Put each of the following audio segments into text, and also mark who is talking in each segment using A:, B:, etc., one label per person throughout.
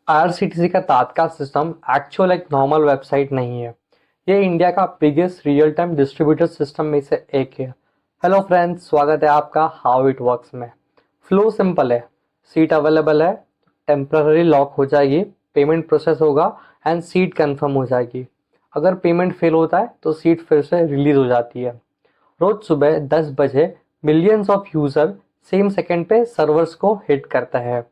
A: IRCTC का तात्काल system actual एक normal website नहीं है। ये इंडिया का biggest real time distributed system में से एक है। हेलो फ्रेंड्स, स्वागत है आपका हाउ इट वर्क्स में। फ्लो सिंपल है, सीट अवेलेबल है, टेम्पररी लॉक हो जाएगी, पेमेंट प्रोसेस होगा एंड सीट कंफर्म हो जाएगी। अगर पेमेंट फेल होता है तो सीट फिर से रिलीज हो जाती है। रोज सुबह 10 बजे millions of user same second पे सर्वर्स को हिट करता है।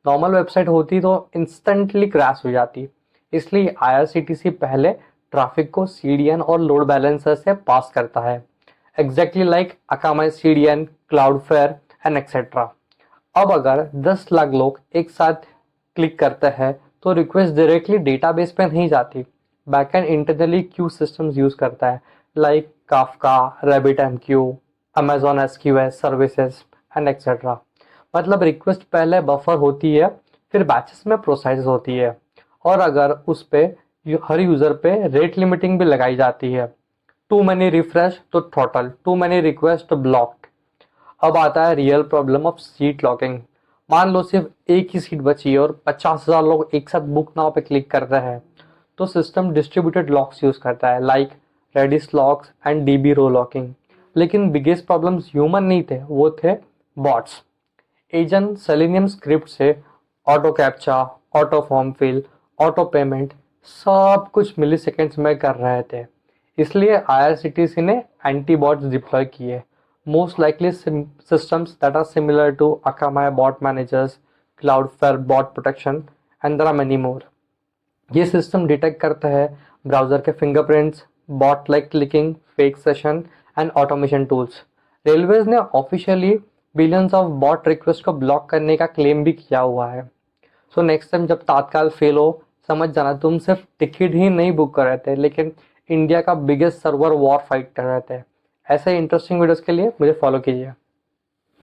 A: नॉर्मल वेबसाइट होती तो इंस्टेंटली क्रैश हो जाती। इसलिए आईआरसीटीसी पहले ट्रैफिक को सीडीएन और लोड बैलेंसर से पास करता है, exactly like Akamai CDN, Cloudflare and etcetera. अब अगर 10 लाख लोग एक साथ क्लिक करते हैं तो रिक्वेस्ट डायरेक्टली डेटाबेस पे नहीं जाती। Backend internally Q systems use करता है, like Kafka, RabbitMQ, Amazon SQS services and etcetera. मतलब रिक्वेस्ट पहले बफर होती है, फिर बैचेस में प्रोसेस होती है, और अगर उस पे हर यूजर पे रेट लिमिटिंग भी लगाई जाती है। टू मैनी रिफ्रेश तो थ्रॉटल, टू मैनी रिक्वेस्ट तो ब्लॉक्ड। अब आता है real problem of seat locking. मान लो सिर्फ एक ही सीट बची है और 50,000 लोग एक साथ बुक नाउ पे क्लिक करते हैं, तो सिस्टम डिस्ट्रीब्यूटेड लॉक्स यूज करता है, like Redis locks and DB row locking. लेकिन बिगेस्ट प्रॉब्लम्स ह्यूमन नहीं थे, वो थे बॉट्स। एजेंट सेलेनियम स्क्रिप्ट से auto captcha, auto form fill, auto payment सब कुछ मिली सेकेंड्स में कर रहे थे। इसलिए आईआरसीटीसी ने एंटीबॉट्स डिप्लॉय किए, most likely systems that are similar to Akamai bot managers, Cloudflare bot protection and there are many more. ये सिस्टम डिटेक्ट करता है ब्राउजर के fingerprints, bot like clicking, fake session and automation tools. Railways ने officially billions of bot request को block करने का claim भी किया हुआ है। सो नेक्स्ट टाइम जब तात्काल फेल हो, समझ जाना तुम सिर्फ टिकट ही नहीं बुक कर रहे थे, लेकिन इंडिया का बिगेस्ट सर्वर वॉर फाइट कर रहे थे। ऐसे इंटरेस्टिंग वीडियोस के लिए मुझे फॉलो कीजिए।